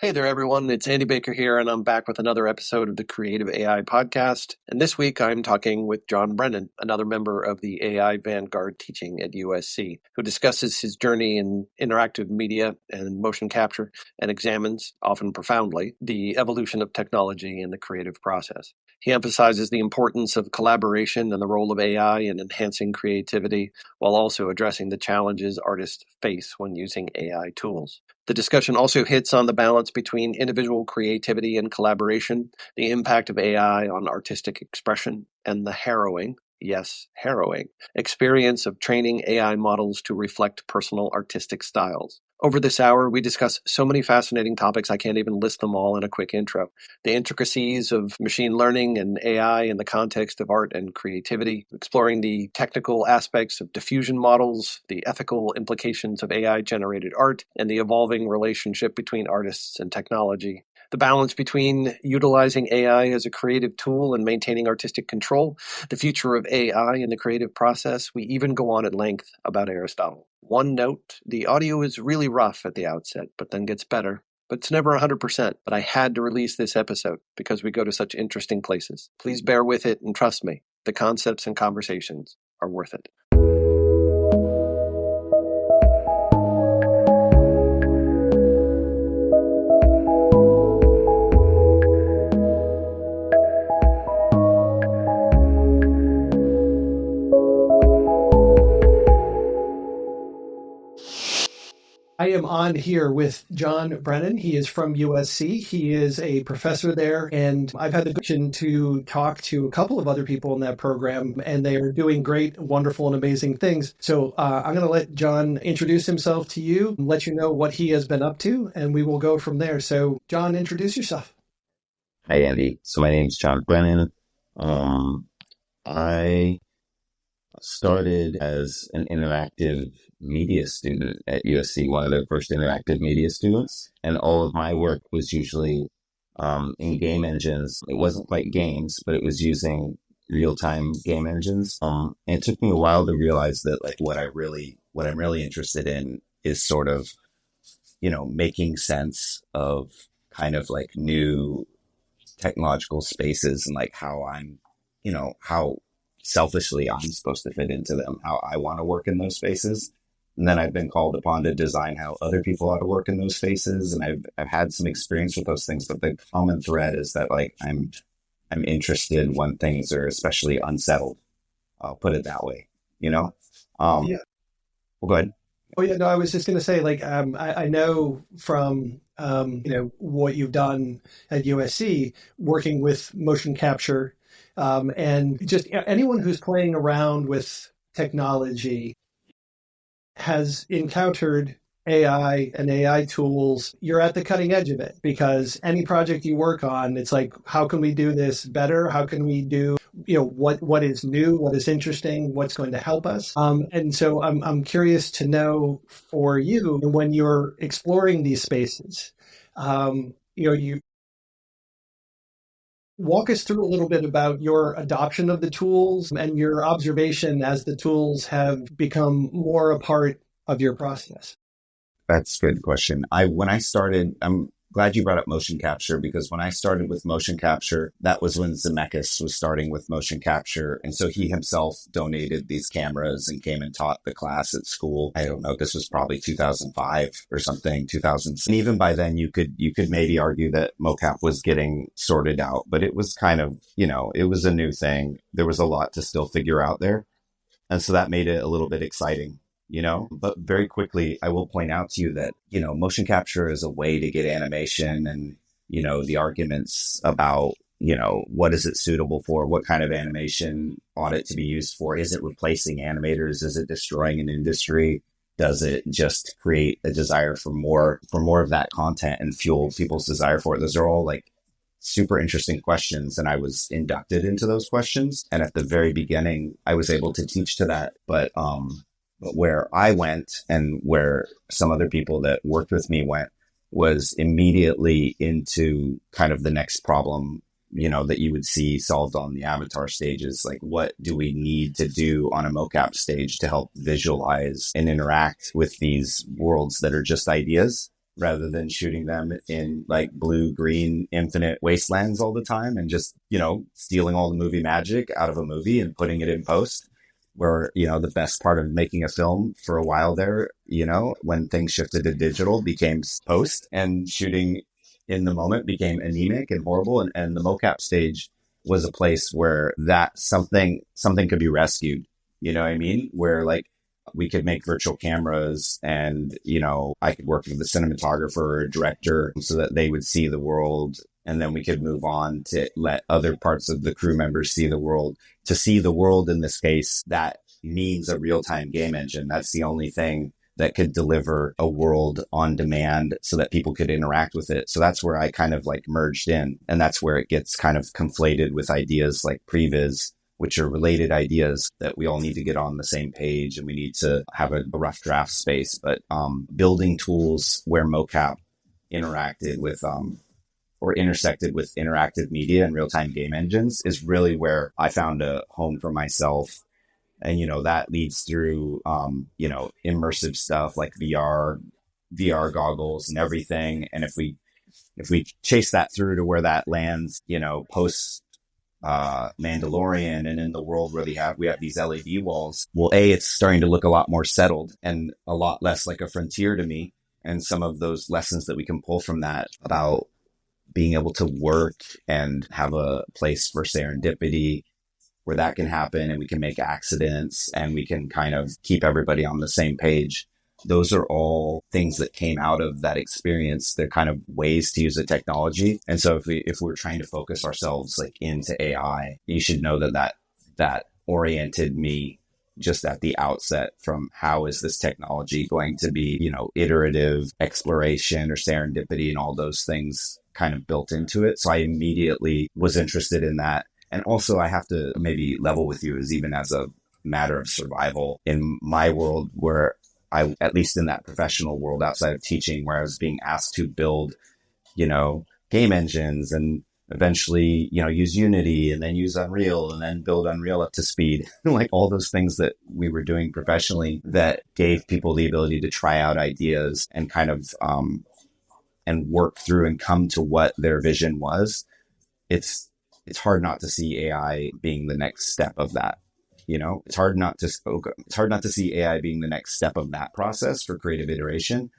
Hey there, everyone. It's Andy Baker here, and I'm back with another episode of the Creative AI Podcast. And this week, I'm talking with John Brennan, another member of the AI Vanguard teaching at USC, who discusses his journey in interactive media and motion capture and examines, often profoundly, the evolution of technology in the creative process. He emphasizes the importance of collaboration and the role of AI in enhancing creativity, while also addressing the challenges artists face when using AI tools. The discussion also hits on the balance between individual creativity and collaboration, the impact of AI on artistic expression, and the harrowing, yes, harrowing, experience of training AI models to reflect personal artistic styles. Over this hour, we discuss so many fascinating topics I can't even list them all in a quick intro. The intricacies of machine learning and AI in the context of art and creativity, exploring the technical aspects of diffusion models, the ethical implications of AI-generated art, and the evolving relationship between artists and technology. The balance between utilizing AI as a creative tool and maintaining artistic control, the future of AI in the creative process. We even go on at length about Aristotle. One note, the audio is really rough at the outset, but then gets better. But it's never 100%, but I had to release this episode because we go to such interesting places. Please bear with it and trust me, the concepts and conversations are worth it. I am on here with John Brennan. He is from USC. He is a professor there, and I've had the opportunity to talk to a couple of other people in that program, and they are doing great, wonderful, and amazing things. So I'm going to let John introduce himself to you, and let you know what he has been up to, and we will go from there. So, John, introduce yourself. Hi, Andy. So my name's John Brennan. I started as an interactive media student at USC, one of their first interactive media students. And all of my work was usually in game engines. It wasn't quite games, but it was using real-time game engines. And it took me a while to realize that like what I'm really interested in is sort of, making sense of kind of like new technological spaces and like how how selfishly I'm supposed to fit into them, how I want to work in those spaces. And then I've been called upon to design how other people ought to work in those spaces. And I've had some experience with those things, but the common thread is that like I'm interested when things are especially unsettled. I'll put it that way, Yeah. Well, go ahead. Oh, yeah, no, I was just going to say, like, I know from, what you've done at USC, working with motion capture, and just anyone who's playing around with technology has encountered AI and AI tools. You're at the cutting edge of it because any project you work on, it's like, how can we do this better? How can we do, what is new, what is interesting, what's going to help us? And so I'm curious to know for you, when you're exploring these spaces, you walk us through a little bit about your adoption of the tools and your observation as the tools have become more a part of your process. That's a good question. When I started, I'm glad you brought up motion capture because when I started with motion capture, that was when Zemeckis was starting with motion capture. And so he himself donated these cameras and came and taught the class at school. I don't know, this was probably 2005 or something, 2000. And even by then you could maybe argue that mocap was getting sorted out, but it was kind of, it was a new thing. There was a lot to still figure out there. And so that made it a little bit exciting. But very quickly, I will point out to you that, motion capture is a way to get animation and, the arguments about, what is it suitable for? What kind of animation ought it to be used for? Is it replacing animators? Is it destroying an industry? Does it just create a desire for more of that content and fuel people's desire for it? Those are all like super interesting questions. And I was inducted into those questions. And at the very beginning, I was able to teach to that. But where I went and where some other people that worked with me went was immediately into kind of the next problem, that you would see solved on the avatar stages. Like, what do we need to do on a mocap stage to help visualize and interact with these worlds that are just ideas? rather than shooting them in like blue, green, infinite wastelands all the time and just, stealing all the movie magic out of a movie and putting it in post. Where, the best part of making a film for a while there, when things shifted to digital became post, and shooting in the moment became anemic and horrible. And the mocap stage was a place where that something could be rescued. You know what I mean? Where like we could make virtual cameras and, I could work with a cinematographer or a director so that they would see the world. And then we could move on to let other parts of the crew members see the world. To see the world in this case, that needs a real-time game engine. That's the only thing that could deliver a world on demand so that people could interact with it. So that's where I kind of like merged in. And that's where it gets kind of conflated with ideas like previs, which are related ideas that we all need to get on the same page and we need to have a rough draft space. But building tools where mocap interacted with or intersected with interactive media and real-time game engines is really where I found a home for myself. And, that leads through, immersive stuff like VR goggles and everything. And if we chase that through to where that lands, post Mandalorian and in the world where we have these LED walls, well, it's starting to look a lot more settled and a lot less like a frontier to me. And some of those lessons that we can pull from that about being able to work and have a place for serendipity where that can happen and we can make accidents and we can kind of keep everybody on the same page. Those are all things that came out of that experience. They're kind of ways to use the technology. And so if we're trying to focus ourselves like into AI, you should know that oriented me just at the outset from how is this technology going to be, iterative exploration or serendipity and all those things kind of built into it. So I immediately was interested in that. And also I have to maybe level with you is even as a matter of survival in my world where I, at least in that professional world outside of teaching, where I was being asked to build, game engines and eventually, use Unity and then use Unreal and then build Unreal up to speed, like all those things that we were doing professionally that gave people the ability to try out ideas and kind of, and work through and come to what their vision was. It's hard not to see AI being the next step of that. It's hard not to see AI being the next step of that process for creative iteration,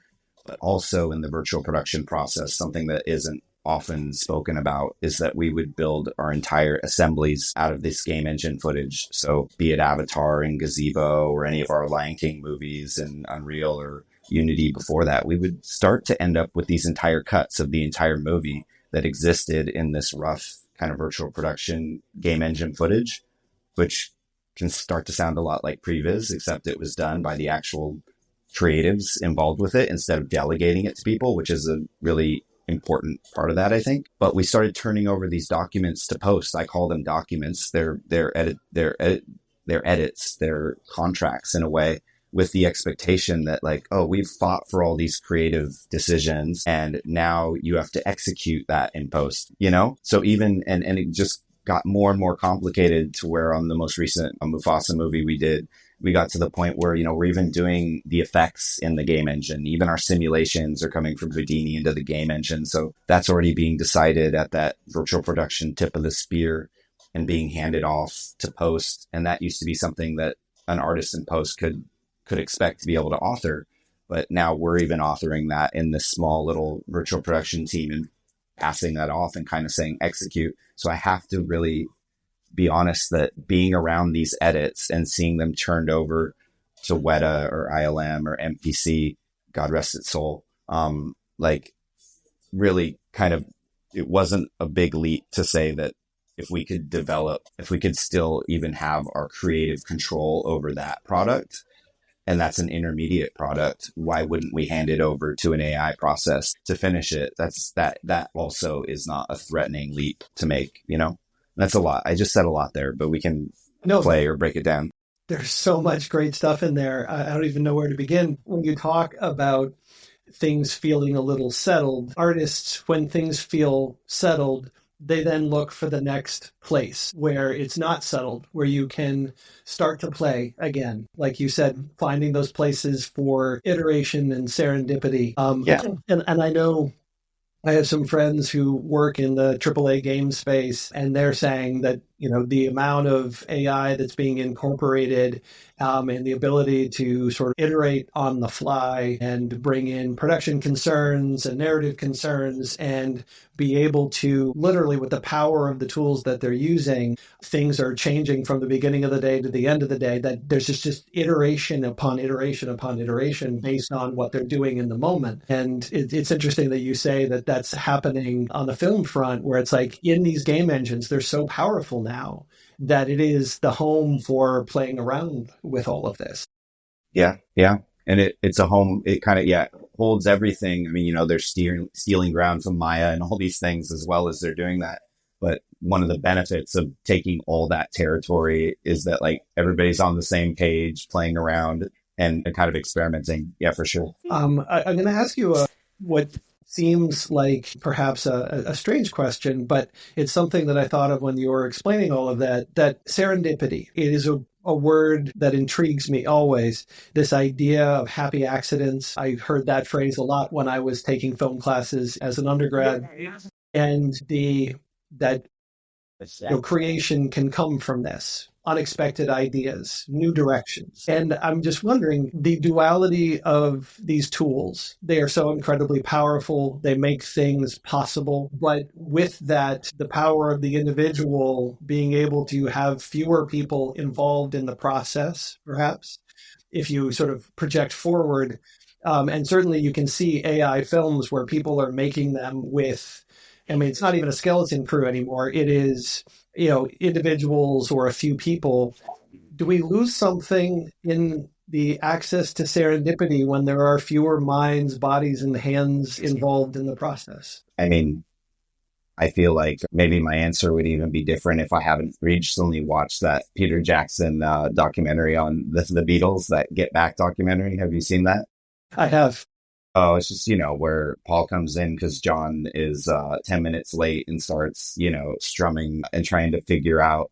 but also in the virtual production process, something that isn't often spoken about is that we would build our entire assemblies out of this game engine footage. So be it Avatar and Gazebo or any of our Lion King movies in Unreal or Unity before that, we would start to end up with these entire cuts of the entire movie that existed in this rough kind of virtual production game engine footage, which can start to sound a lot like previs, except it was done by the actual creatives involved with it instead of delegating it to people, which is a really important part of that, I think. But we started turning over these documents to post. I call them documents. They're edits, they're contracts in a way, with the expectation that like, oh, we've fought for all these creative decisions and now you have to execute that in post, So even, and it just got more and more complicated to where on the most recent Mufasa movie we got to the point where, we're even doing the effects in the game engine. Even our simulations are coming from Houdini into the game engine. So that's already being decided at that virtual production tip of the spear and being handed off to post. And that used to be something that an artist in post could expect to be able to author. But now we're even authoring that in this small little virtual production team and passing that off and kind of saying execute. So I have to really be honest that being around these edits and seeing them turned over to Weta or ILM or MPC, God rest its soul, really kind of, it wasn't a big leap to say that if we could still even have our creative control over that product, and that's an intermediate product, why wouldn't we hand it over to an AI process to finish it? That also is not a threatening leap to make, That's a lot. I just said a lot there, but we can play or break it down. There's so much great stuff in there. I don't even know where to begin. When you talk about things feeling a little settled, artists, when things feel settled, they then look for the next place where it's not settled, where you can start to play again. Like you said, finding those places for iteration and serendipity. And I know I have some friends who work in the AAA game space, and they're saying that, the amount of AI that's being incorporated and the ability to sort of iterate on the fly and bring in production concerns and narrative concerns and be able to literally, with the power of the tools that they're using, things are changing from the beginning of the day to the end of the day, that there's just iteration upon iteration upon iteration based on what they're doing in the moment. And it's interesting that you say that that's happening on the film front, where it's like in these game engines, they're so powerful now that it is the home for playing around with all of this. Yeah. And it's a home. It kind of, holds everything. I mean, they're stealing ground from Maya and all these things as well as they're doing that. But one of the benefits of taking all that territory is that like everybody's on the same page, playing around and kind of experimenting. Yeah, for sure. I'm going to ask you what seems like perhaps a strange question, but it's something that I thought of when you were explaining all of that serendipity. It is a word that intrigues me always. This idea of happy accidents. I heard that phrase a lot when I was taking film classes as an undergrad. And that creation can come from this. Unexpected ideas, new directions. And I'm just wondering, the duality of these tools, they are so incredibly powerful. They make things possible. But with that, the power of the individual being able to have fewer people involved in the process, perhaps, if you sort of project forward. And certainly you can see AI films where people are making them with, it's not even a skeleton crew anymore. It is, individuals or a few people. Do we lose something in the access to serendipity when there are fewer minds, bodies, and hands involved in the process? I feel like maybe my answer would even be different if I haven't recently watched that Peter Jackson documentary on the Beatles, that Get Back documentary. Have you seen that? I have. Oh, it's just, where Paul comes in because John is 10 minutes late and starts, strumming and trying to figure out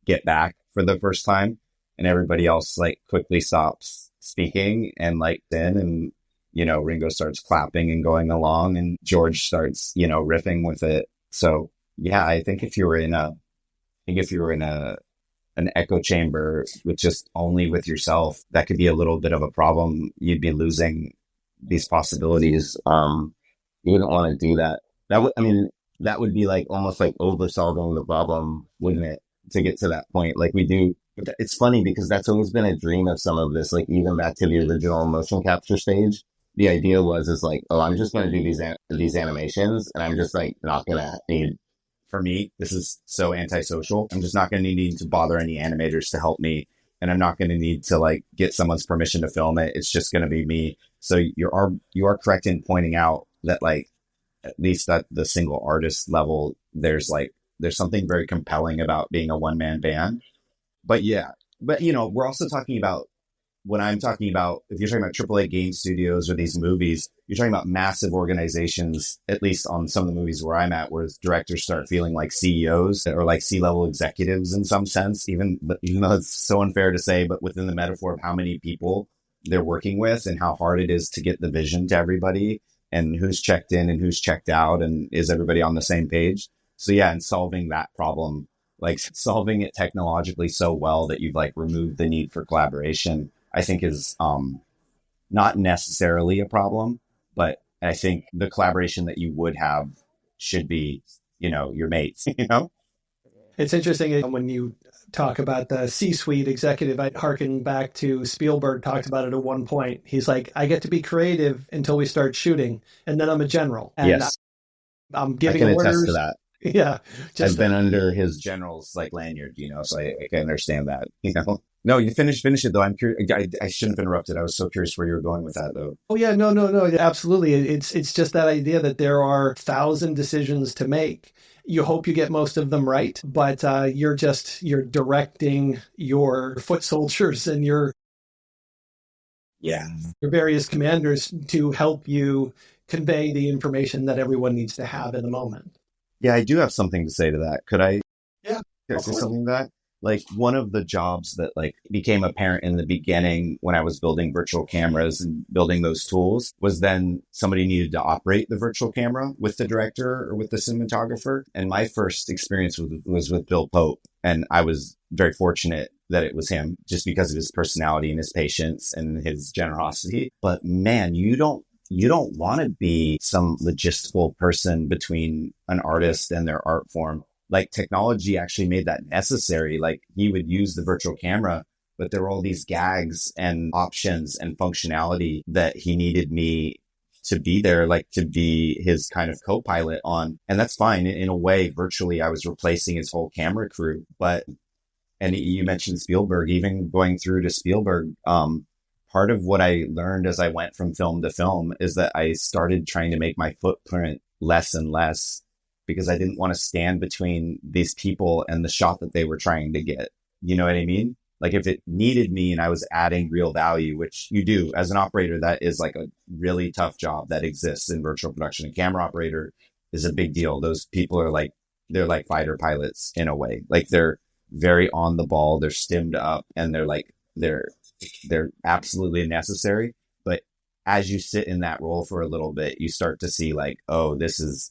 Get Back for the first time. And everybody else like quickly stops speaking and like then, and, Ringo starts clapping and going along and George starts, riffing with it. So yeah, I think if you were in an echo chamber with just only with yourself, that could be a little bit of a problem. You'd be losing these possibilities. You wouldn't want to do that. That would be like almost like oversolving the problem, wouldn't it? To get to that point, like we do. It's funny because that's always been a dream of some of this. Like even back to the original motion capture stage, the idea is like, oh, I'm just going to do these animations, and I'm just like not going to need. For me, this is so antisocial. I'm just not going to need to bother any animators to help me. And I'm not going to need to like get someone's permission to film it. It's just going to be me. So you are correct in pointing out that like, at least at the single artist level, there's something very compelling about being a one-man band. But we're also talking about, when I'm talking about, if you're talking about AAA game studios or these movies, you're talking about massive organizations, at least on some of the movies where I'm at, where directors start feeling like CEOs or like C-level executives in some sense, even though it's so unfair to say, but within the metaphor of how many people they're working with and how hard it is to get the vision to everybody and who's checked in and who's checked out and is everybody on the same page. So yeah, and solving that problem, like solving it technologically so well that you've like removed the need for collaboration, I think is not necessarily a problem, but I think the collaboration that you would have should be, your mates, It's interesting when you talk about the C-suite executive. I harken back to Spielberg talked about it at one point. He's like, I get to be creative until we start shooting, and then I'm a general. And yes, I'm giving I can orders. attest to that. Yeah. I've been under his general's like lanyard, so I can understand that, No, you finish it though. I'm curious. I shouldn't have interrupted. I was so curious where you were going with that though. Oh yeah, no, absolutely. It's just that idea that there are 1,000 decisions to make. You hope you get most of them right, but you're directing your foot soldiers and your various commanders to help you convey the information that everyone needs to have in the moment. Yeah, I do have something to say to that. Yeah, Could I of say course. something to that? Like one of the jobs that like became apparent in the beginning when I was building virtual cameras and building those tools was then somebody needed to operate the virtual camera with the director or with the cinematographer. And my first experience was with Bill Pope. And I was very fortunate that it was him just because of his personality and his patience and his generosity. But man, you don't want to be some logistical person between an artist and their art form. Like technology actually made that necessary. Like he would use the virtual camera, but there were all these gags and options and functionality that he needed me to be there, like to be his kind of co-pilot on. And that's fine. In a way, virtually, I was replacing his whole camera crew. But, and you mentioned Spielberg, even going through to Spielberg, part of what I learned as I went from film to film is that I started trying to make my footprint less and less because I didn't want to stand between these people and the shot that they were trying to get. You know what I mean? Like if it needed me and I was adding real value, which you do as an operator, that is like a really tough job that exists in virtual production. A camera operator is a big deal. Those people are like, they're like fighter pilots in a way. Like they're very on the ball. They're stimmed up and they're absolutely necessary. But as you sit in that role for a little bit, you start to see like, oh, this is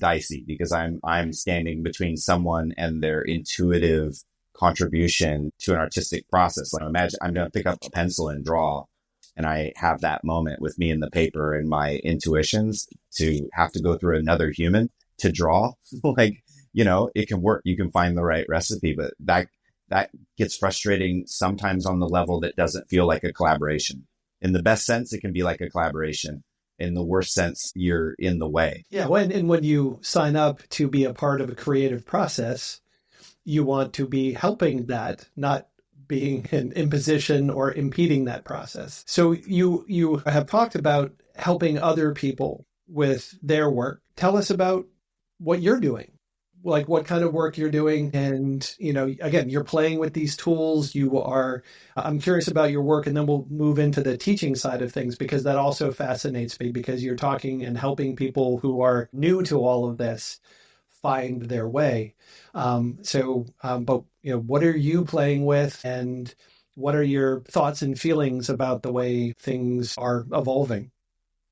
dicey because I'm standing between someone and their intuitive contribution to an artistic process. Like imagine I'm going to pick up a pencil and draw, and I have that moment with me and the paper and my intuitions to have to go through another human to draw. Like, it can work. You can find the right recipe, but that gets frustrating sometimes on the level that doesn't feel like a collaboration. In the best sense, it can be like a collaboration. In the worst sense, you're in the way. Yeah, when you sign up to be a part of a creative process, you want to be helping that, not being an imposition or impeding that process. So you have talked about helping other people with their work. Tell us about what you're doing. Like what kind of work you're doing. And, again, you're playing with these tools. I'm curious about your work, and then we'll move into the teaching side of things, because that also fascinates me, because you're talking and helping people who are new to all of this find their way. But what are you playing with, and what are your thoughts and feelings about the way things are evolving?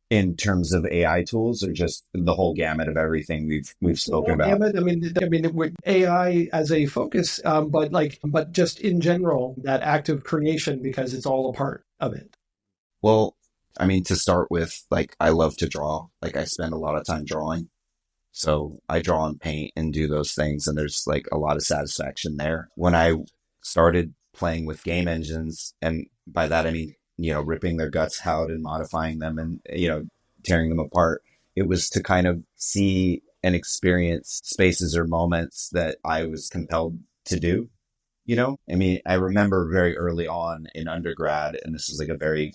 In terms of AI tools, or just the whole gamut of everything we've spoken about? Gamut. With AI as a focus, but just in general, that active creation, because it's all a part of it. Well, to start with, like, I love to draw. Like, I spend a lot of time drawing. So I draw and paint and do those things, and there's like a lot of satisfaction there. When I started playing with game engines, and by that I mean, ripping their guts out and modifying them and, tearing them apart, it was to kind of see and experience spaces or moments that I was compelled to do. I remember very early on in undergrad, and this was like a very,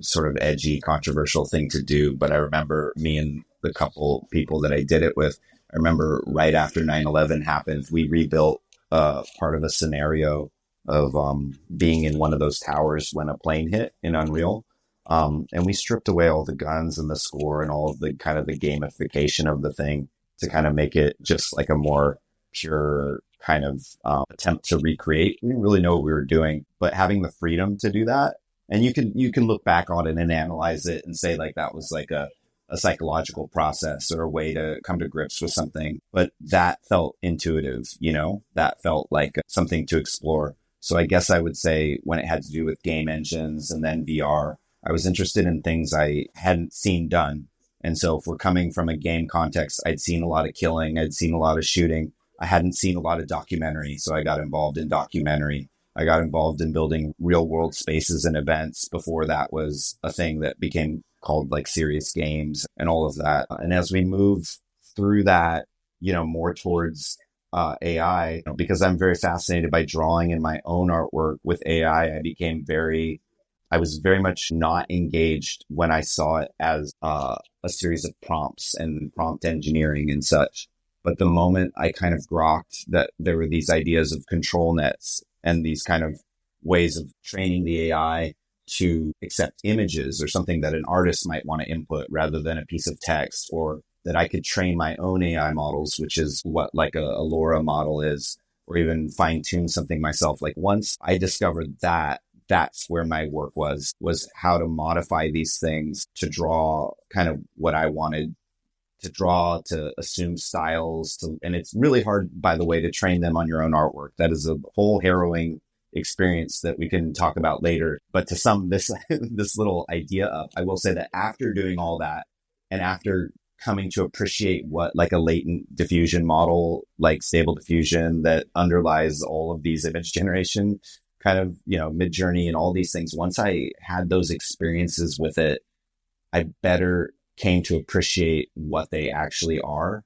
sort of edgy, controversial thing to do. But I remember me and the couple people that I did it with, I remember right after 9/11 happened, we rebuilt part of a scenario of being in one of those towers when a plane hit in Unreal. And we stripped away all the guns and the score and all of the kind of the gamification of the thing to kind of make it just like a more pure kind of attempt to recreate. We didn't really know what we were doing, but having the freedom to do that. And you can look back on it and analyze it and say like that was like a psychological process or a way to come to grips with something. But that felt intuitive, that felt like something to explore. So I guess I would say when it had to do with game engines and then VR, I was interested in things I hadn't seen done. And so if we're coming from a game context, I'd seen a lot of killing, I'd seen a lot of shooting. I hadn't seen a lot of documentary, so I got involved in documentary. I got involved in building real world spaces and events before that was a thing that became called like serious games and all of that. And as we move through that, more towards AI, because I'm very fascinated by drawing in my own artwork with AI, I was very much not engaged when I saw it as a series of prompts and prompt engineering and such. But the moment I kind of grokked that there were these ideas of control nets and these kind of ways of training the AI to accept images or something that an artist might want to input rather than a piece of text or that I could train my own AI models, which is what like a LoRa model is, or even fine tune something myself. Like once I discovered that, that's where my work was how to modify these things to draw kind of what I wanted to draw, to assume styles, and it's really hard, by the way, to train them on your own artwork. That is a whole harrowing experience that we can talk about later. But to sum this this little idea up, I will say that after doing all that and after coming to appreciate what like a latent diffusion model, like Stable Diffusion that underlies all of these image generation kind of, Midjourney and all these things, once I had those experiences with it, I better came to appreciate what they actually are.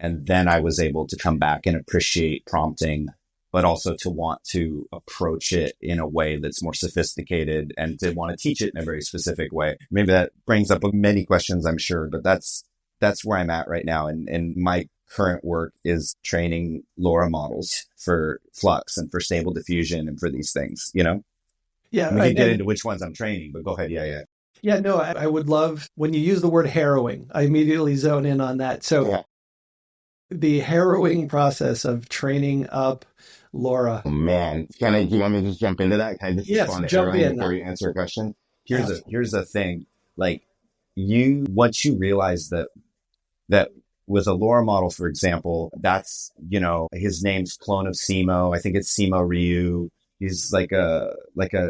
And then I was able to come back and appreciate prompting, but also to want to approach it in a way that's more sophisticated and to want to teach it in a very specific way. Maybe that brings up many questions, I'm sure, but that's where I'm at right now. And my current work is training LoRa models for Flux and for Stable Diffusion and for these things, Yeah. We can get into which ones I'm training, but go ahead. Yeah. Yeah, no, I would love, when you use the word harrowing, I immediately zone in on that. So the harrowing process of training up LoRa. Oh, man, do you want me to just jump into that? Can I just respond to harrowing before you answer a question? Here's the thing. Like once you realize that with a LoRa model, for example, that's, his name's clone of Simo. I think it's Simo Ryu. He's like a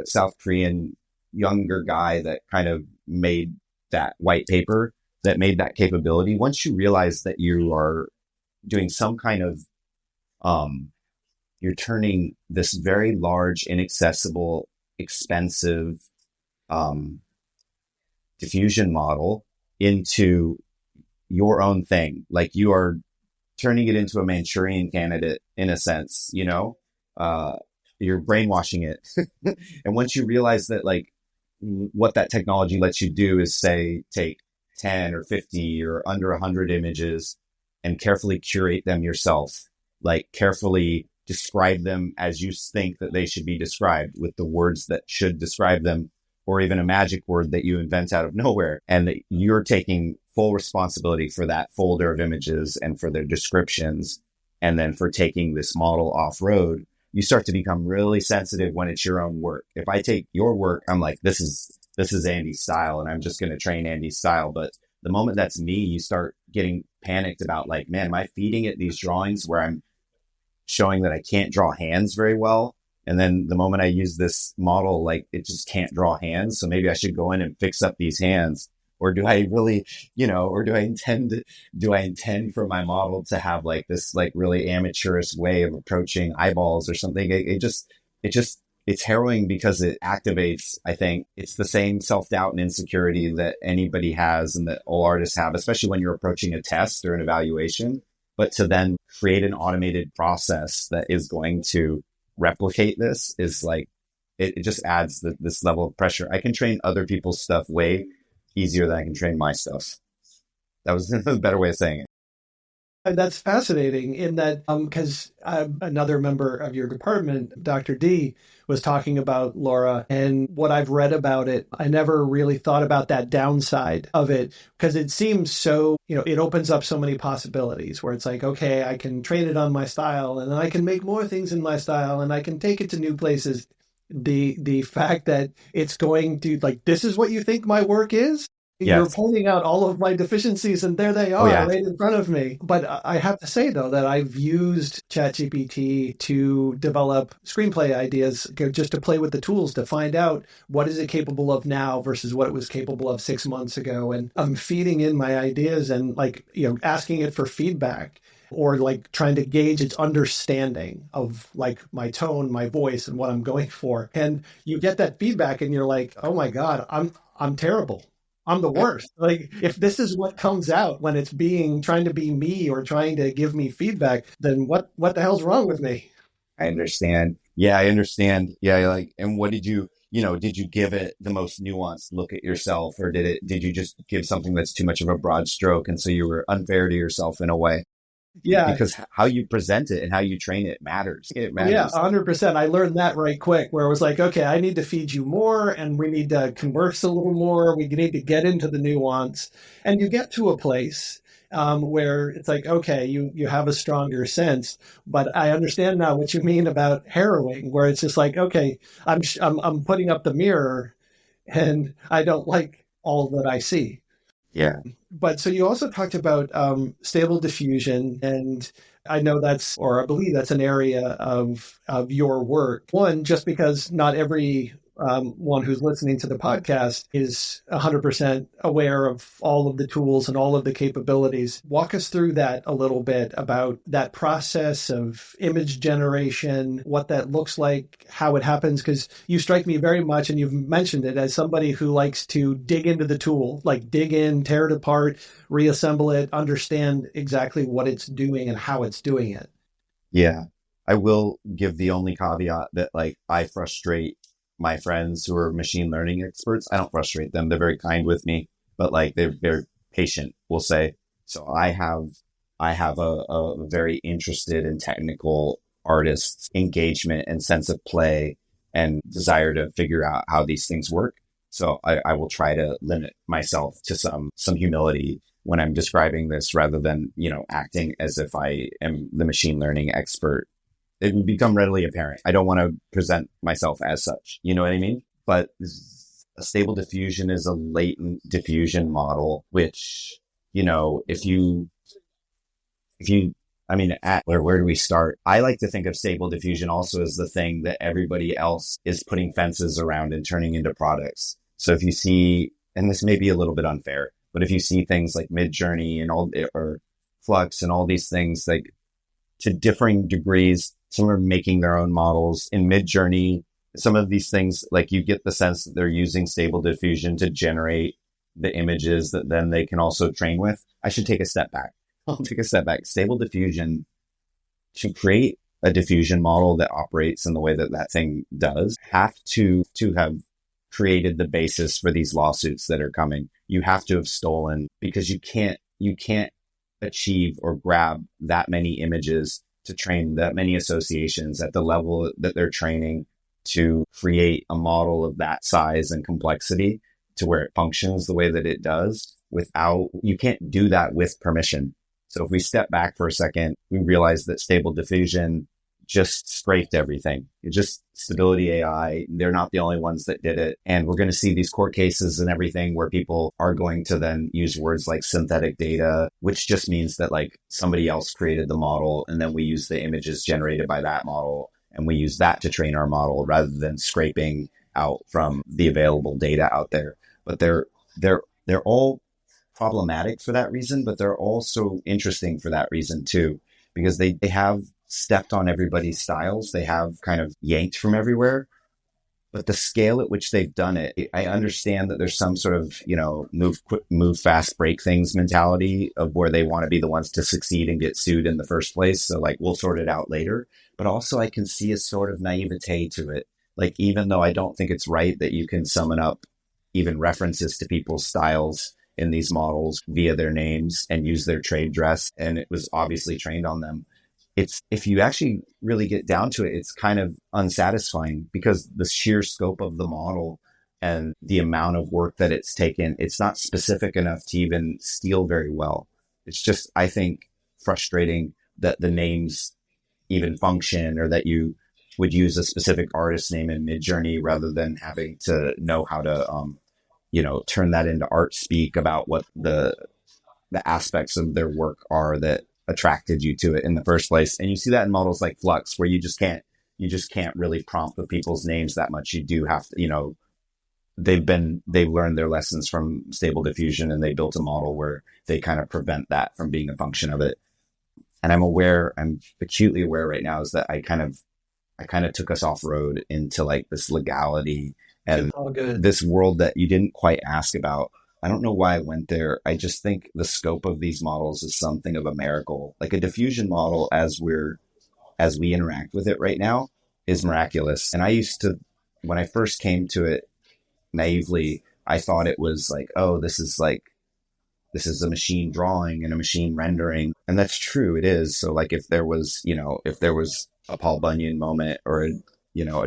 South Korean younger guy that kind of made that white paper that made that capability. Once you realize that you are doing some kind of, you're turning this very large, inaccessible, expensive, diffusion model into your own thing. Like you are turning it into a Manchurian candidate in a sense, you're brainwashing it. And once you realize that, like, what that technology lets you do is say, take 10 or 50 or under 100 images and carefully curate them yourself, like carefully describe them as you think that they should be described with the words that should describe them, or even a magic word that you invent out of nowhere. And that you're taking full responsibility for that folder of images and for their descriptions. And then for taking this model off road, you start to become really sensitive when it's your own work. If I take your work, I'm like, this is Andy's style and I'm just going to train Andy's style. But the moment that's me, you start getting panicked about like, man, am I feeding it these drawings where I'm showing that I can't draw hands very well? And then the moment I use this model, like it just can't draw hands. So maybe I should go in and fix up these hands. Or do I really, or do I intend for my model to have like this, like really amateurish way of approaching eyeballs or something? It's harrowing because it activates, I think it's the same self-doubt and insecurity that anybody has and that all artists have, especially when you're approaching a test or an evaluation. But to then create an automated process that is going to replicate this is like, it just adds this level of pressure. I can train other people's stuff way easier than I can train my stuff. That was a better way of saying it. That's fascinating in that, because another member of your department, Dr. D, was talking about LoRa, and what I've read about it, I never really thought about that downside of it, because it seems so, it opens up so many possibilities where it's like, okay, I can train it on my style and then I can make more things in my style and I can take it to new places. The fact that it's going to, like, this is what you think my work is? Yes. You're pointing out all of my deficiencies and there they are right in front of me. But I have to say, though, that I've used ChatGPT to develop screenplay ideas, just to play with the tools to find out what is it capable of now versus what it was capable of 6 months ago. And I'm feeding in my ideas and asking it for feedback, or like trying to gauge its understanding of like my tone, my voice, and what I'm going for. And you get that feedback and you're like, oh my God, I'm terrible. I'm the worst. Like, if this is what comes out when it's trying to be me or trying to give me feedback, then what the hell's wrong with me? I understand. Yeah, I understand. Yeah. And what did you give it the most nuanced look at yourself, or did you just give something that's too much of a broad stroke? And so you were unfair to yourself in a way. Yeah. Because how you present it and how you train it matters. It matters. Yeah, 100%. I learned that right quick, where it was like, okay, I need to feed you more and we need to converse a little more. We need to get into the nuance. And you get to a place, where it's like, okay, you have a stronger sense, but I understand now what you mean about harrowing, where it's just like, okay, I'm putting up the mirror, and I don't like all that I see. Yeah. But so you also talked about stable diffusion, and I know that's, or I believe that's an area of your work. One, just because not every one who's listening to the podcast is 100% aware of all of the tools and all of the capabilities. Walk us through that a little bit about that process of image generation, what that looks like, how it happens, because you strike me very much, and you've mentioned it, as somebody who likes to dig into the tool, like dig in, tear it apart, reassemble it, understand exactly what it's doing and how it's doing it. Yeah. I will give the only caveat that like I frustrate my friends who are machine learning experts. I don't frustrate them. They're very kind with me, but like they're very patient, we'll say. So I have a very interested and technical artist's engagement and sense of play and desire to figure out how these things work. So I will try to limit myself to some humility when I'm describing this, rather than, acting as if I am the machine learning expert. It would become readily apparent. I don't want to present myself as such. You know what I mean? But a stable diffusion is a latent diffusion model, which, if you, where do we start? I like to think of stable diffusion also as the thing that everybody else is putting fences around and turning into products. So if you see, and this may be a little bit unfair, but if you see things like Midjourney and or Flux and all these things, like to differing degrees, some are making their own models. In Midjourney, some of these things, like you get the sense that they're using stable diffusion to generate the images that then they can also train with. I should take a step back. I'll take a step back. Stable diffusion, to create a diffusion model that operates in the way that that thing does, have to have created the basis for these lawsuits that are coming. You have to have stolen, because you can't achieve or grab that many images to train that many associations at the level that they're training to create a model of that size and complexity to where it functions the way that it does you can't do that with permission. So if we step back for a second, we realize that stable diffusion just scraped everything. Stability AI, they're not the only ones that did it. And we're going to see these court cases and everything where people are going to then use words like synthetic data, which just means that like somebody else created the model and then we use the images generated by that model and we use that to train our model rather than scraping out from the available data out there. But they're all problematic for that reason, but they're also interesting for that reason too, because they have stepped on everybody's styles. They have kind of yanked from everywhere, but the scale at which they've done it, I understand that there's some sort of, move quick, move fast, break things mentality of where they want to be the ones to succeed and get sued in the first place. So like, we'll sort it out later. But also I can see a sort of naivete to it. Like, even though I don't think it's right that you can summon up even references to people's styles in these models via their names and use their trade dress, and it was obviously trained on them. If you actually really get down to it, it's kind of unsatisfying, because the sheer scope of the model and the amount of work that it's taken, it's not specific enough to even steal very well. It's just, I think, frustrating that the names even function, or that you would use a specific artist name in Midjourney rather than having to know how to, turn that into art speak about what the aspects of their work are that attracted you to it in the first place. And you see that in models like Flux, where you just can't really prompt the people's names that much. You do have to, they've learned their lessons from stable diffusion, and they built a model where they kind of prevent that from being a function of it. And I'm acutely aware right now is that I kind of took us off road into like this legality and this world that you didn't quite ask about. I don't know why I went there. I just think the scope of these models is something of a miracle. Like a diffusion model, as we interact with it right now, is miraculous. And when I first came to it naively, I thought it was like, oh, this is a machine drawing and a machine rendering. And that's true. It is. So like if there was a Paul Bunyan moment or a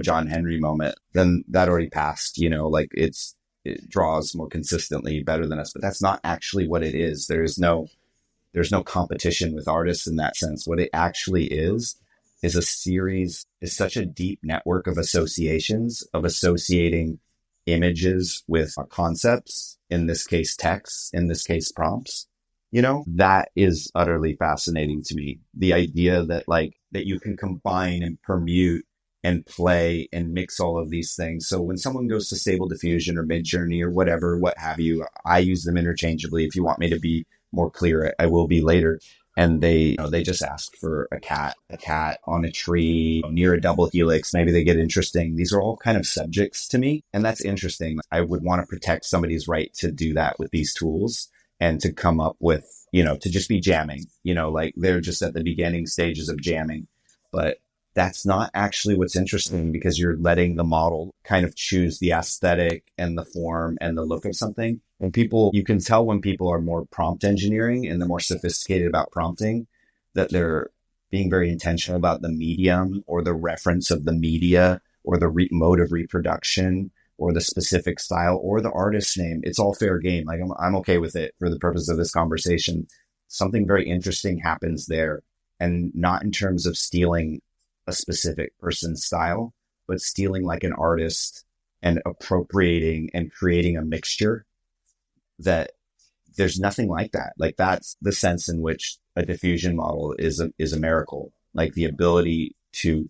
John Henry moment, then that already passed, like it draws more consistently better than us, but that's not actually what it is. There's no there's no competition with artists in that sense. What it actually is a series, is such a deep network of associations, of associating images with concepts, in this case, texts, in this case, prompts. That is utterly fascinating to me. The idea that that you can combine and permute and play and mix all of these things. So when someone goes to Stable Diffusion or Midjourney or whatever, what have you, I use them interchangeably. If you want me to be more clear, I will be later. And they just ask for a cat on a tree near a double helix. Maybe they get interesting. These are all kind of subjects to me. And that's interesting. I would want to protect somebody's right to do that with these tools and to come up with, to just be jamming, they're just at the beginning stages of jamming. But that's not actually what's interesting, because you're letting the model kind of choose the aesthetic and the form and the look of something. And you can tell when people are more prompt engineering and they're more sophisticated about prompting, that they're being very intentional about the medium or the reference of the media or the mode of reproduction or the specific style or the artist's name. It's all fair game. I'm okay with it for the purpose of this conversation. Something very interesting happens there, and not in terms of stealing a specific person's style, but stealing like an artist and appropriating and creating a mixture that there's nothing like that. That's the sense in which a diffusion model is a miracle. The ability to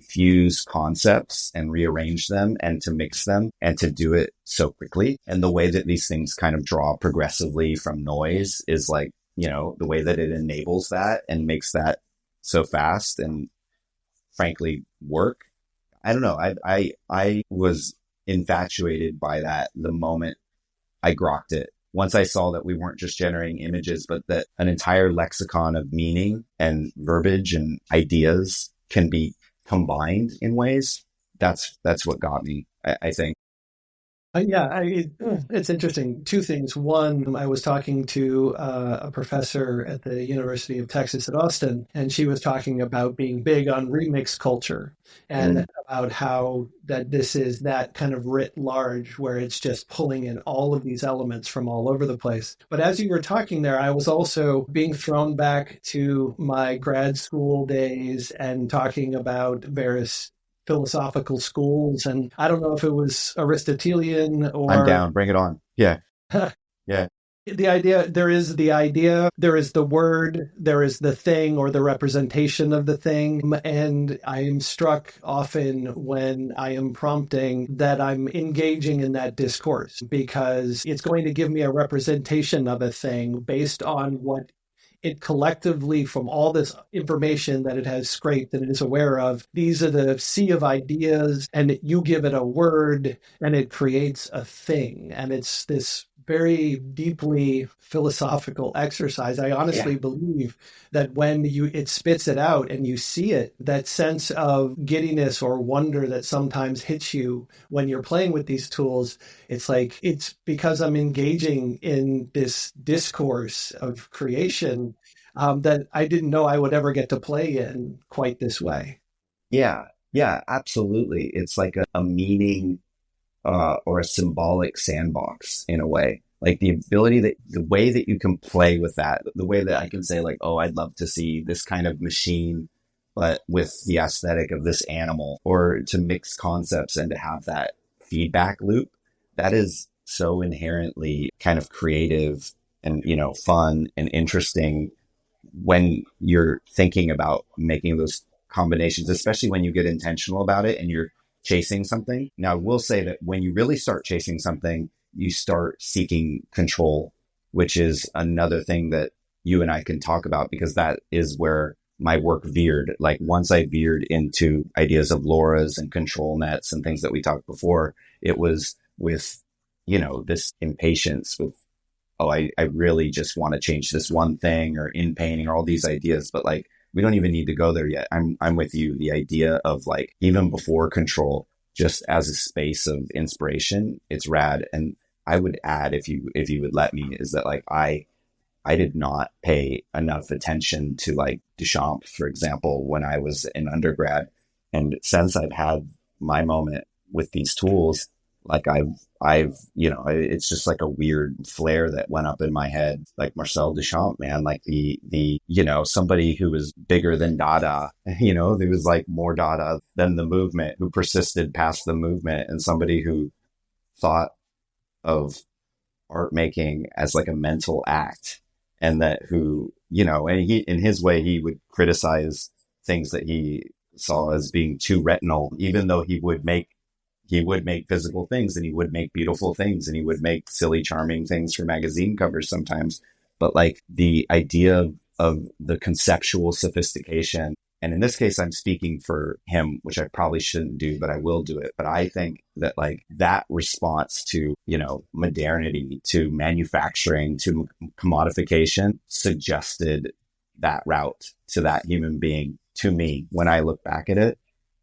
fuse concepts and rearrange them and to mix them and to do it so quickly. And the way that these things kind of draw progressively from noise is the way that it enables that and makes that so fast and frankly work. I don't know. I was infatuated by that the moment I grokked it. Once I saw that we weren't just generating images, but that an entire lexicon of meaning and verbiage and ideas can be combined in ways, that's what got me, I think. It's interesting. Two things. One, I was talking to a professor at the University of Texas at Austin, and she was talking about being big on remix culture and about how that this is that kind of writ large where it's just pulling in all of these elements from all over the place. But as you were talking there, I was also being thrown back to my grad school days and talking about various philosophical schools. And I don't know if it was Aristotelian or... I'm down. Bring it on. Yeah. Yeah. There is the word, there is the thing or the representation of the thing. And I am struck often when I am prompting that I'm engaging in that discourse, because it's going to give me a representation of a thing based on what it collectively, from all this information that it has scraped and it is aware of, these are the sea of ideas, and you give it a word and it creates a thing. And it's this very deeply philosophical exercise. I honestly believe that when it spits it out and you see it, that sense of giddiness or wonder that sometimes hits you when you're playing with these tools, it's because I'm engaging in this discourse of creation that I didn't know I would ever get to play in quite this way. Yeah, absolutely. It's like a meaning or a symbolic sandbox in a way. The way that you can play with that, the way that I can say I'd love to see this kind of machine, but with the aesthetic of this animal, or to mix concepts and to have that feedback loop, that is so inherently kind of creative and, fun and interesting when you're thinking about making those combinations, especially when you get intentional about it and you're chasing something. Now, I will say that when you really start chasing something, you start seeking control, which is another thing that you and I can talk about, because that is where my work veered. Once I veered into ideas of LoRa's and control nets and things that we talked before, it was with, this impatience with, I really just want to change this one thing, or in painting, or all these ideas. But we don't even need to go there yet. I'm with you. The idea of even before control, just as a space of inspiration, it's rad. And I would add, if you would let me, is that I did not pay enough attention to Duchamp, for example, when I was in undergrad. And since I've had my moment with these tools, Like it's just like a weird flare that went up in my head, like Marcel Duchamp, man, like somebody who was bigger than Dada, who was like more Dada than the movement, who persisted past the movement, and somebody who thought of art making as like a mental act, and that and he, in his way, he would criticize things that he saw as being too retinal, even though he would make physical things, and he would make beautiful things, and he would make silly, charming things for magazine covers sometimes. But like the idea of the conceptual sophistication, and in this case, I'm speaking for him, which I probably shouldn't do, but I will do it. But I think that like that response to, modernity, to manufacturing, to commodification suggested that route to that human being to me when I look back at it.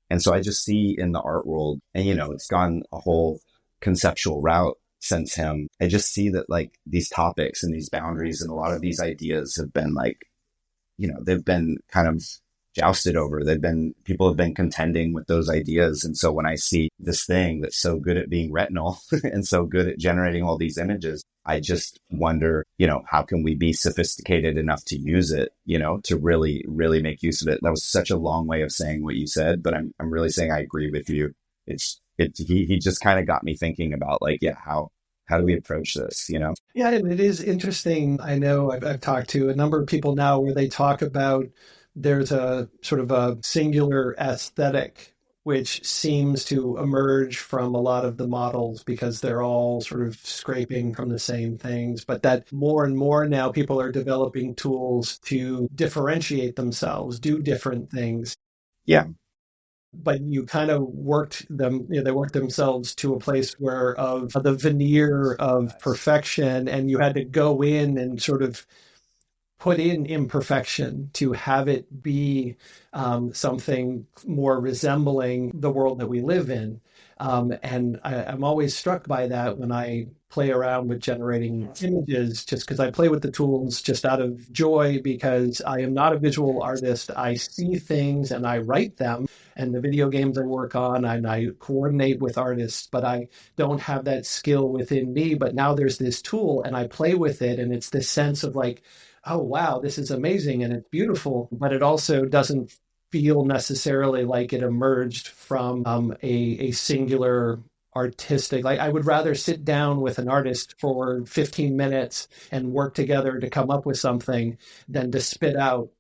And so I just see in the art world, and, it's gone a whole conceptual route since him. I just see that like these topics and these boundaries and a lot of these ideas have been like, they've been kind of jousted over. People have been contending with those ideas. And so when I see this thing that's so good at being retinal and so good at generating all these images, I just wonder, how can we be sophisticated enough to use it, to really, really make use of it? That was such a long way of saying what you said, but I'm really saying I agree with you. He just kind of got me thinking about like, yeah, how do we approach this, Yeah, and it is interesting. I know I've talked to a number of people now where they talk about there's a sort of a singular aesthetic which seems to emerge from a lot of the models because they're all sort of scraping from the same things, but that more and more now people are developing tools to differentiate themselves, do different things. Yeah. But you kind of worked them, they worked themselves to a place where of the veneer of perfection, and you had to go in and sort of put in imperfection to have it be something more resembling the world that we live in. And I'm always struck by that when I play around with generating images, just because I play with the tools just out of joy, because I am not a visual artist. I see things and I write them, and the video games I work on, and I coordinate with artists, but I don't have that skill within me. But now there's this tool and I play with it, and it's this sense of like, oh, wow, this is amazing and it's beautiful, but it also doesn't feel necessarily like it emerged from a singular artistic, like I would rather sit down with an artist for 15 minutes and work together to come up with something than to spit out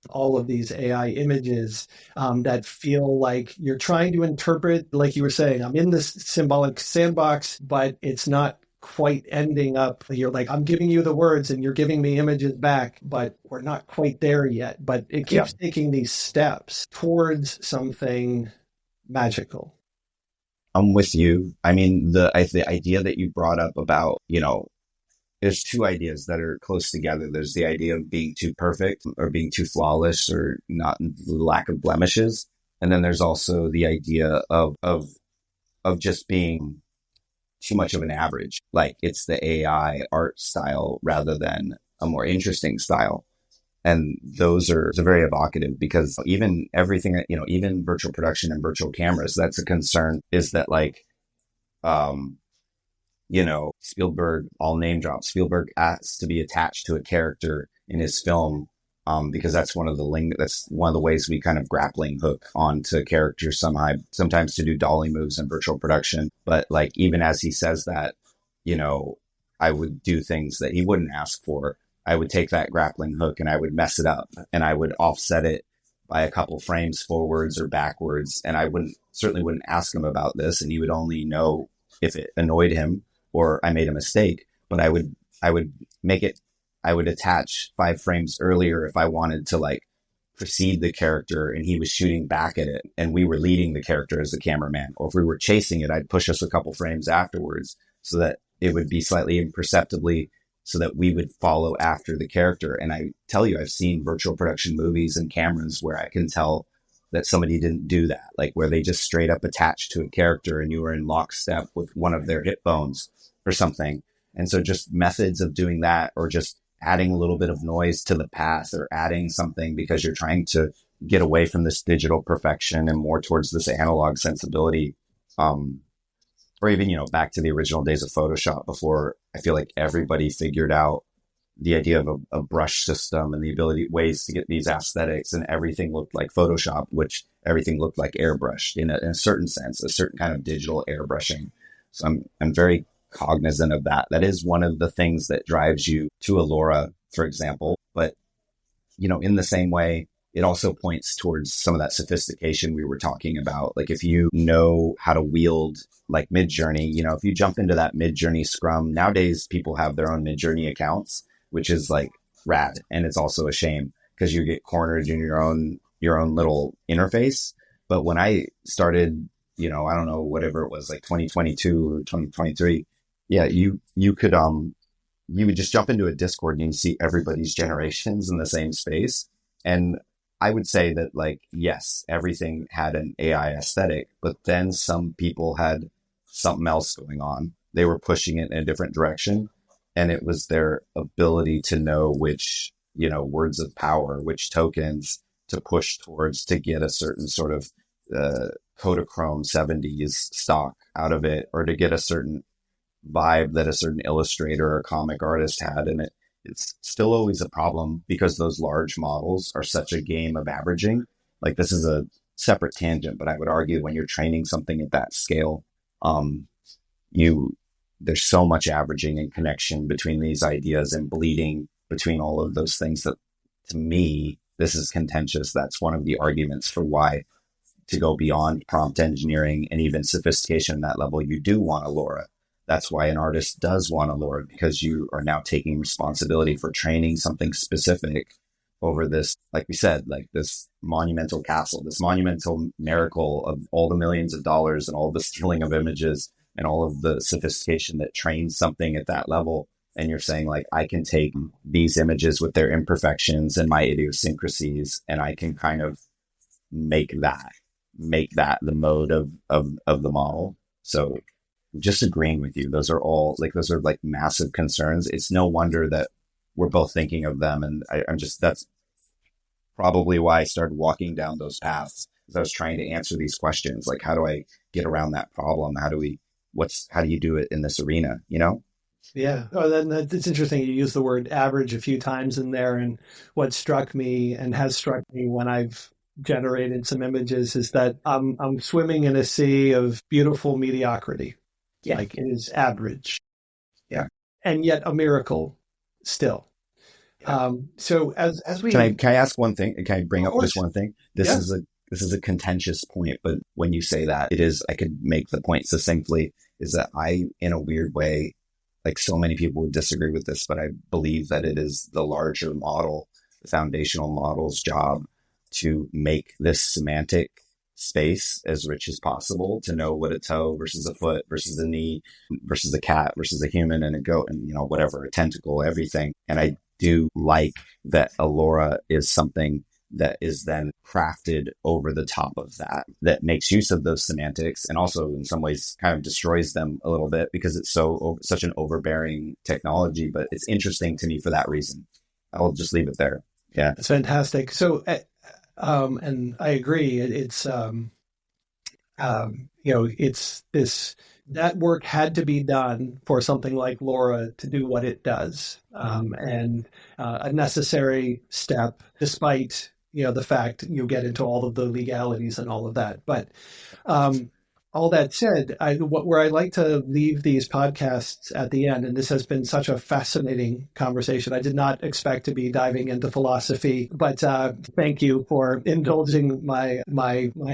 all of these AI images that feel like you're trying to interpret, like you were saying, I'm in this symbolic sandbox, but it's not quite ending up. You're like, I'm giving you the words and you're giving me images back, but we're not quite there yet. But it keeps taking these steps towards something magical. I'm with you. I mean, the idea that you brought up about, there's two ideas that are close together. There's the idea of being too perfect or being too flawless or not, lack of blemishes. And then there's also the idea of just being too much of an average. Like it's the AI art style rather than a more interesting style. And those are very evocative, because even everything, even virtual production and virtual cameras, that's a concern, is that like, Spielberg, all name drop, Spielberg asks to be attached to a character in his film, because that's one of the ways we kind of grappling hook onto characters sometimes to do dolly moves in virtual production. But like, even as he says that, I would do things that he wouldn't ask for. I would take that grappling hook and I would mess it up, and I would offset it by a couple frames forwards or backwards. And I certainly wouldn't ask him about this, and he would only know if it annoyed him or I made a mistake. But I would attach 5 frames earlier if I wanted to like precede the character and he was shooting back at it and we were leading the character as the cameraman. Or if we were chasing it, I'd push us a couple frames afterwards so that it would be slightly imperceptibly, so that we would follow after the character. And I tell you, I've seen virtual production movies and cameras where I can tell that somebody didn't do that, like where they just straight up attached to a character and you were in lockstep with one of their hip bones or something. And so just methods of doing that, or just adding a little bit of noise to the path, or adding something because you're trying to get away from this digital perfection and more towards this analog sensibility. or even, back to the original days of Photoshop before I feel like everybody figured out the idea of a brush system and the ways to get these aesthetics, and everything looked like Photoshop, which everything looked like airbrushed in a certain sense, a certain kind of digital airbrushing. So I'm very cognizant of that. That is one of the things that drives you to Allura, for example. But, in the same way, it also points towards some of that sophistication we were talking about. Like if you know how to wield like Midjourney, if you jump into that Midjourney scrum, nowadays people have their own Midjourney accounts, which is like rad. And it's also a shame because you get cornered in your own little interface. But when I started, I don't know, whatever it was, like 2022 or 2023, yeah, you could, you would just jump into a Discord and you see everybody's generations in the same space. And I would say that, like, yes, everything had an AI aesthetic, but then some people had something else going on. They were pushing it in a different direction. And it was their ability to know which, words of power, which tokens to push towards to get a certain sort of Kodachrome 70s stock out of it, or to get a certain vibe that a certain illustrator or comic artist had. And it's still always a problem because those large models are such a game of averaging. Like, this is a separate tangent, but I would argue when you're training something at that scale, there's so much averaging and connection between these ideas and bleeding between all of those things that, to me, this is contentious. That's one of the arguments for why to go beyond prompt engineering and even sophistication at that level, you do want Allura. That's why an artist does want Allura, because you are now taking responsibility for training something specific over this, like we said, like this monumental castle, this monumental miracle of all the millions of dollars and all the stealing of images and all of the sophistication that trains something at that level. And you're saying, like, I can take these images with their imperfections and my idiosyncrasies, and I can kind of make that the mode of the model. So just agreeing with you, those are like massive concerns. It's no wonder that we're both thinking of them. And that's probably why I started walking down those paths, because I was trying to answer these questions. Like, how do I get around that problem? How do you do it in this arena, Yeah. Oh, then it's interesting. You use the word average a few times in there. And what struck me and has struck me when I've generated some images is that I'm swimming in a sea of beautiful mediocrity. Yeah. Like, it is average. Yeah. And yet a miracle still. Yeah. So as we can I ask one thing? Can I bring up course. just one thing? This is a contentious point, but when you say that, I could make the point succinctly, is that I, in a weird way, like so many people would disagree with this, but I believe that it is the larger model, the foundational model's job to make this semantic space as rich as possible, to know what a toe versus a foot versus a knee versus a cat versus a human and a goat and, whatever, a tentacle, everything. And I do like that Allura is something that is then crafted over the top of that makes use of those semantics, and also in some ways kind of destroys them a little bit because it's such an overbearing technology. But it's interesting to me for that reason. I'll just leave it there. Yeah. It's fantastic. So, and I agree. It's this, that work had to be done for something like Laura to do what it does, and a necessary step, despite the fact you get into all of the legalities and all of that. But all that said, where I like to leave these podcasts at the end, and this has been such a fascinating conversation. I did not expect to be diving into philosophy, but thank you for indulging my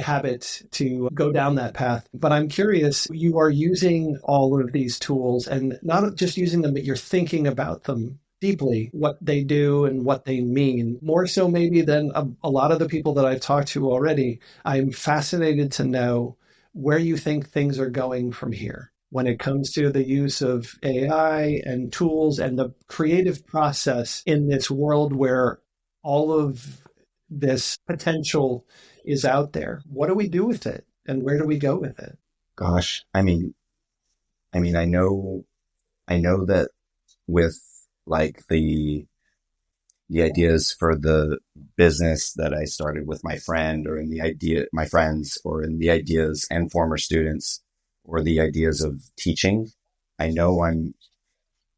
habit to go down that path. But I'm curious, you are using all of these tools, and not just using them, but you're thinking about them deeply, what they do and what they mean, more so maybe than a lot of the people that I've talked to already. I'm fascinated to know where you think things are going from here when it comes to the use of AI and tools and the creative process in this world where all of this potential is out there. What do we do with it, and where do we go with it? Gosh, I know that with like the ideas for the business that I started with my friend, or in my friends, or in the ideas and former students or the ideas of teaching, I know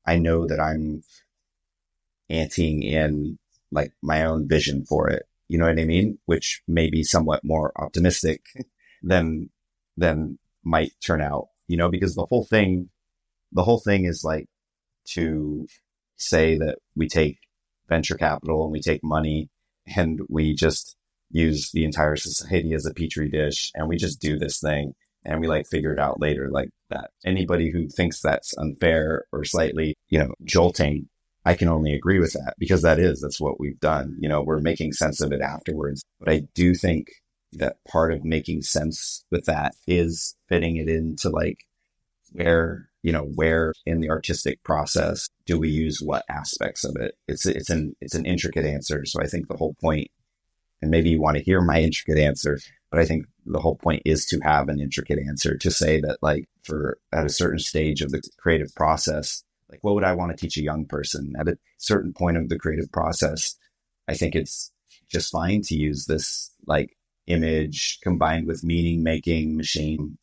that I'm anteing in like my own vision for it. You know what I mean? Which may be somewhat more optimistic than might turn out, because the whole thing is like to say that we take venture capital and we take money and we just use the entire society as a petri dish and we just do this thing and we like figure it out later like that. Anybody who thinks that's unfair or slightly, jolting, I can only agree with that because that's what we've done. We're making sense of it afterwards. But I do think that part of making sense with that is fitting it into like where in the artistic process do we use what aspects of it? It's an intricate answer. So I think the whole point, and maybe you want to hear my intricate answer, but I think the whole point is to have an intricate answer to say that like for at a certain stage of the creative process, like what would I want to teach a young person at a certain point of the creative process? I think it's just fine to use this like image combined with meaning making machine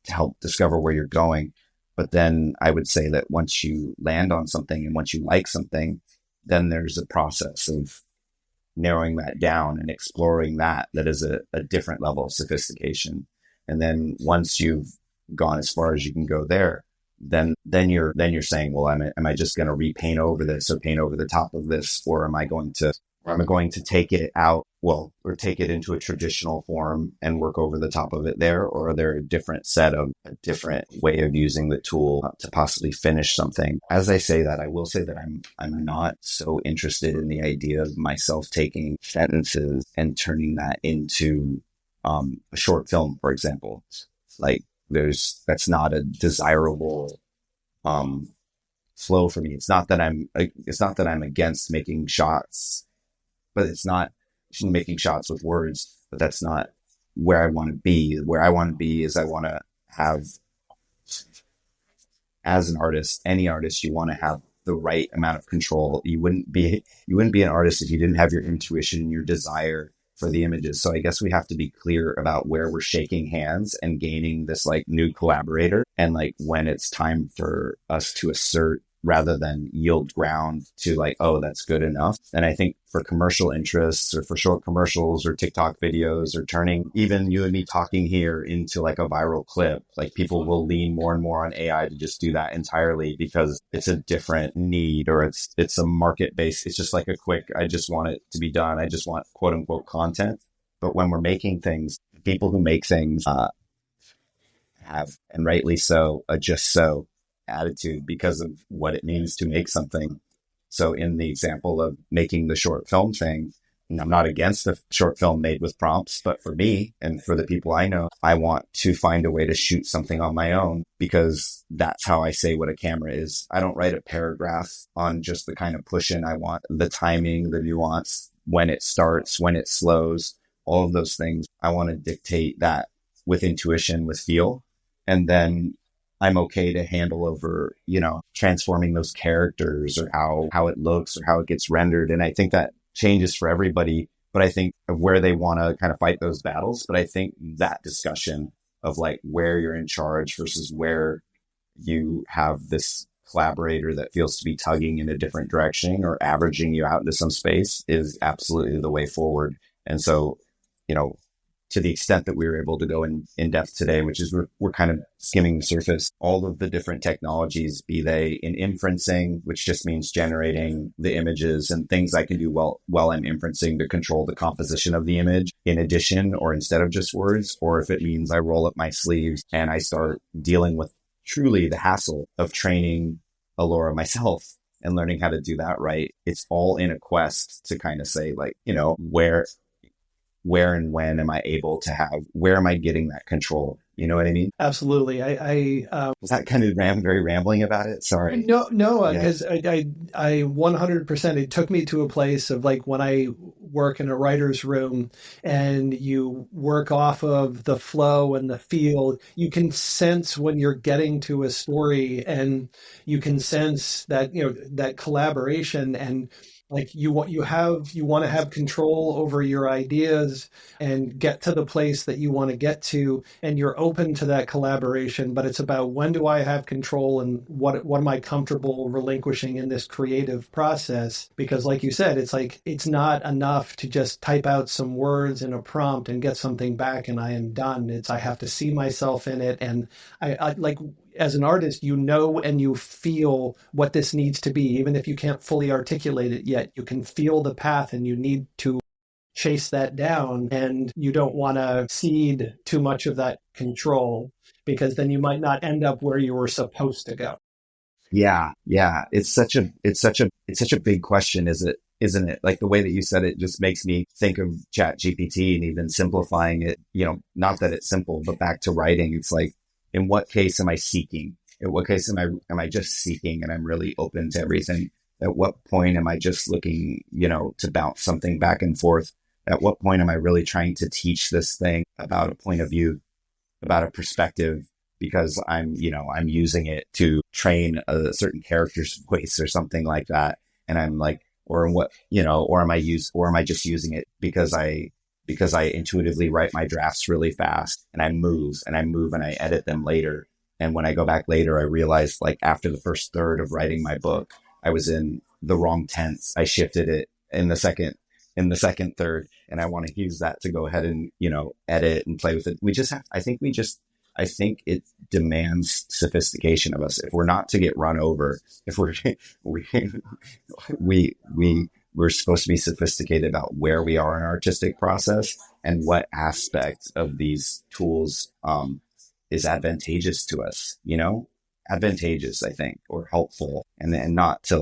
to help discover where you're going. But then I would say that once you land on something and once you like something, then there's a process of narrowing that down and exploring that is a different level of sophistication. And then once you've gone as far as you can go there, then you're saying, well, am I just going to repaint over this or paint over the top of this, or am I going to take it out, or take it into a traditional form and work over the top of it there? Or are there a different way of using the tool to possibly finish something? As I say that, I will say that I'm not so interested in the idea of myself taking sentences and turning that into a short film, for example. Like that's not a desirable flow for me. It's not that I'm against making shots, but it's not making shots with words, but that's not where I want to be. Where I want to be is I want to have, as an artist, any artist, you want to have the right amount of control. You wouldn't be an artist if you didn't have your intuition and your desire for the images. So I guess we have to be clear about where we're shaking hands and gaining this like new collaborator, and like when it's time for us to assert rather than yield ground to like, oh, that's good enough. And I think for commercial interests or for short commercials or TikTok videos or turning even you and me talking here into like a viral clip, like people will lean more and more on AI to just do that entirely because it's a different need, or it's a market based. It's just like a quick, I just want it to be done. I just want quote unquote content. But when we're making things, people who make things have, and rightly so, a just so attitude because of what it means to make something. So in the example of making the short film thing, and I'm not against the short film made with prompts, but for me and for the people I know, I want to find a way to shoot something on my own because that's how I say what a camera is. I don't write a paragraph on just the kind of push in. I want the timing, the nuance, when it starts, when it slows, all of those things. I want to dictate that with intuition, with feel. And then I'm okay to handle over, transforming those characters or how it looks or how it gets rendered. And I think that changes for everybody, but I think of where they want to kind of fight those battles. But I think that discussion of like where you're in charge versus where you have this collaborator that feels to be tugging in a different direction or averaging you out into some space is absolutely the way forward. And so, to the extent that we were able to go in depth today, which is we're kind of skimming the surface, all of the different technologies, be they in inferencing, which just means generating the images and things I can do while I'm inferencing to control the composition of the image in addition or instead of just words, or if it means I roll up my sleeves and I start dealing with truly the hassle of training Allura myself and learning how to do that right. It's all in a quest to kind of say like, where and when am I able to where am I getting that control? You know what I mean? Absolutely. Was that kind of very rambling about it? Sorry. No, because I 100%, it took me to a place of like when I work in a writer's room and you work off of the flow and the feel, you can sense when you're getting to a story and you can sense that, that collaboration. And Like you want to have control over your ideas and get to the place that you want to get to, and you're open to that collaboration. But it's about, when do I have control, and what am I comfortable relinquishing in this creative process? Because like you said, it's like, it's not enough to just type out some words in a prompt and get something back and I am done. It's, I have to see myself in it, and I like, as an artist, you know, and you feel what this needs to be. Even if you can't fully articulate it yet, you can feel the path, and you need to chase that down. And you don't want to cede too much of that control, because then you might not end up where you were supposed to go. Yeah. It's such a big question, isn't it? Like the way that you said it just makes me think of ChatGPT and even simplifying it, not that it's simple, but back to writing. It's like, in what case am I seeking? In what case am I just seeking and I'm really open to everything? At what point am I just looking, to bounce something back and forth? At what point am I really trying to teach this thing about a point of view, about a perspective, because I'm using it to train a certain character's voice or something like that. And I'm like, or am I just using it because I intuitively write my drafts really fast, and I move and I edit them later. And when I go back later, I realized, like, after the first third of writing my book, I was in the wrong tense. I shifted it in the second third, and I want to use that to go ahead and, edit and play with it. I think it demands sophistication of us. If we're not to get run over, if we're supposed to be sophisticated about where we are in our artistic process and what aspect of these tools is advantageous to us, advantageous, I think, or helpful, and not to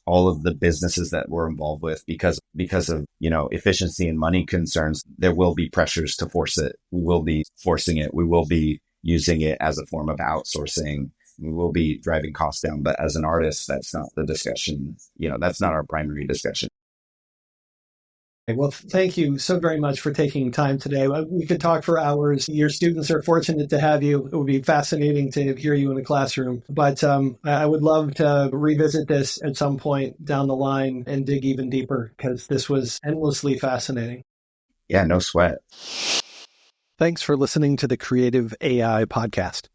all of the businesses that we're involved with because of, efficiency and money concerns. There will be pressures to force it. We will be forcing it. We will be using it as a form of outsourcing. We will be driving costs down, but as an artist, that's not the discussion. That's not our primary discussion. Well, thank you so very much for taking time today. We could talk for hours. Your students are fortunate to have you. It would be fascinating to hear you in the classroom. But I would love to revisit this at some point down the line and dig even deeper, because this was endlessly fascinating. Yeah, no sweat. Thanks for listening to the Creative AI Podcast.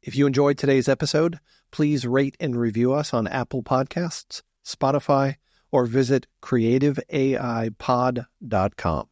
If you enjoyed today's episode, please rate and review us on Apple Podcasts, Spotify, or visit creativeaipod.com.